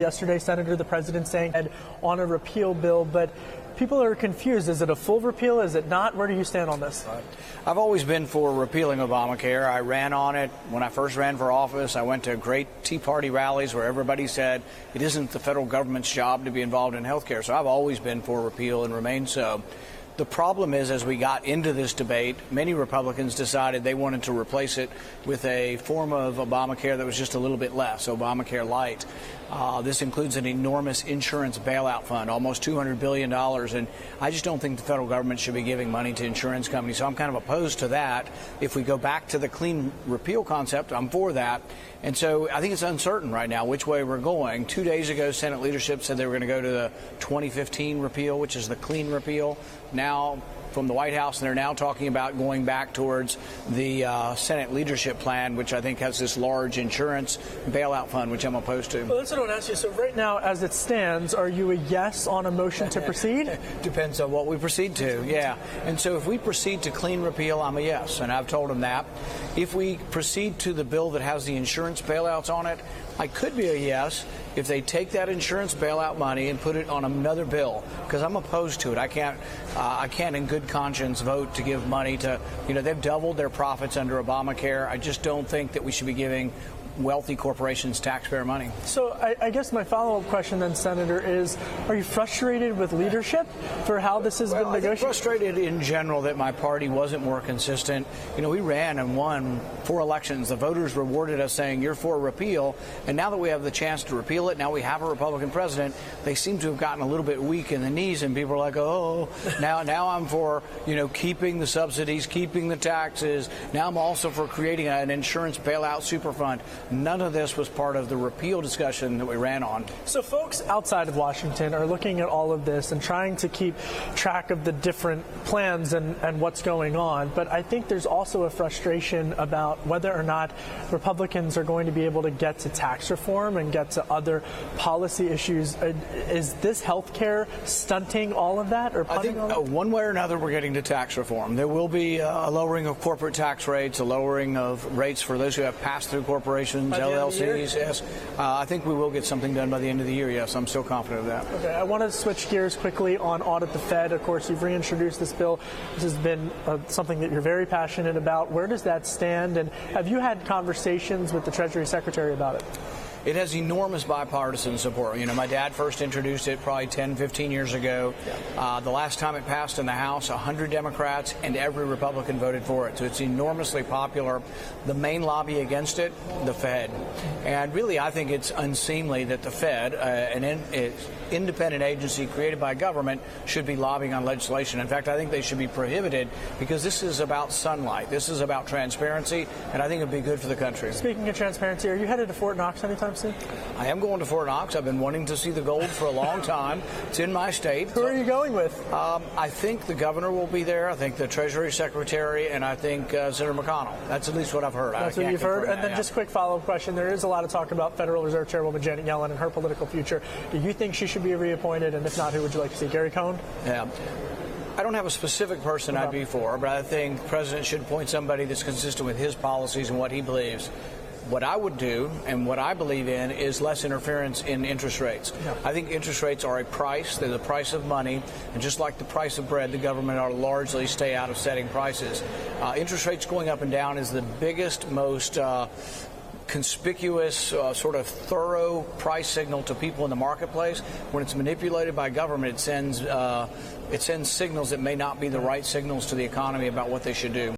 Yesterday, Senator, the president saying on a repeal bill, but people are confused. Is it a full repeal? Is it not? Where do you stand on this? I've always been for repealing Obamacare. I ran on it when I first ran for office. I went to great Tea Party rallies where everybody said it isn't the federal government's job to be involved in health care. So I've always been for repeal and remain so. The problem is, as we got into this debate, many Republicans decided they wanted to replace it with a form of Obamacare that was just a little bit less, Obamacare Light. This includes an enormous insurance bailout fund, almost $200 billion, and I just don't think the federal government should be giving money to insurance companies, so I'm kind of opposed to that. If we go back to the clean repeal concept, I'm for that. And so I think it's uncertain right now which way we're going. 2 days ago, Senate leadership said they were going to go to the 2015 repeal, which is the clean repeal. Now, from the White House, and they're now talking about going back towards the Senate leadership plan, which I think has this large insurance bailout fund, which I'm opposed to. Well, that's what I want to ask you. So right now, as it stands, are you a yes on a motion to proceed? Depends on what we proceed to, yeah. And so if we proceed to clean repeal, I'm a yes, and I've told them that. If we proceed to the bill that has the insurance bailouts on it, I could be a yes if they take that insurance bailout money and put it on another bill, because I'm opposed to it. I can't in good conscience vote to give money to, they've doubled their profits under Obamacare. I just don't think that we should be giving wealthy corporations taxpayer money. So I guess my follow-up question then, Senator, is are you frustrated with leadership for how this has been negotiated? I'm frustrated in general that my party wasn't more consistent. We ran and won 4 elections. The voters rewarded us saying you're for repeal, and now that we have the chance to repeal it, now we have a Republican president, they seem to have gotten a little bit weak in the knees, and people are like, oh, now I'm for, keeping the subsidies, keeping the taxes. Now I'm also for creating an insurance bailout super fund. None of this was part of the repeal discussion that we ran on. So folks outside of Washington are looking at all of this and trying to keep track of the different plans and what's going on. But I think there's also a frustration about whether or not Republicans are going to be able to get to tax reform and get to other policy issues. Is this health care stunting all of that? Or I think one way or another we're getting to tax reform. There will be a lowering of corporate tax rates, a lowering of rates for those who have pass-through corporations. LLCs, yes. I think we will get something done by the end of the year, yes. I'm still confident of that. Okay, I want to switch gears quickly on Audit the Fed. Of course, you've reintroduced this bill. This has been something that you're very passionate about. Where does that stand? And have you had conversations with the Treasury Secretary about it? It has enormous bipartisan support. My dad first introduced it probably 10, 15 years ago. The last time it passed in the House, 100 Democrats and every Republican voted for it. So it's enormously popular. The main lobby against it, the Fed. And really, I think it's unseemly that the Fed, an independent agency created by government, should be lobbying on legislation. In fact, I think they should be prohibited because this is about sunlight. This is about transparency, and I think it would be good for the country. Speaking of transparency, are you headed to Fort Knox anytime soon? I am going to Fort Knox. I've been wanting to see the gold for a long time. It's in my state. Who are you going with? I think the governor will be there. I think the Treasury Secretary, and I think Senator McConnell. That's at least what I've heard. That's what you've heard? And then just quick follow-up question. There is a lot of talk about Federal Reserve Chairwoman Janet Yellen and her political future. Do you think she should be reappointed? And if not, who would you like to see? Gary Cohn? Yeah. I don't have a specific person I'd be for, but I think the president should appoint somebody that's consistent with his policies and what he believes. What I would do and what I believe in is less interference in interest rates. Yeah. I think interest rates are a price. They're the price of money. And just like the price of bread, the government ought to largely stay out of setting prices. Interest rates going up and down is the biggest, most conspicuous, sort of thorough price signal to people in the marketplace. When it's manipulated by government, it sends signals that may not be the right signals to the economy about what they should do.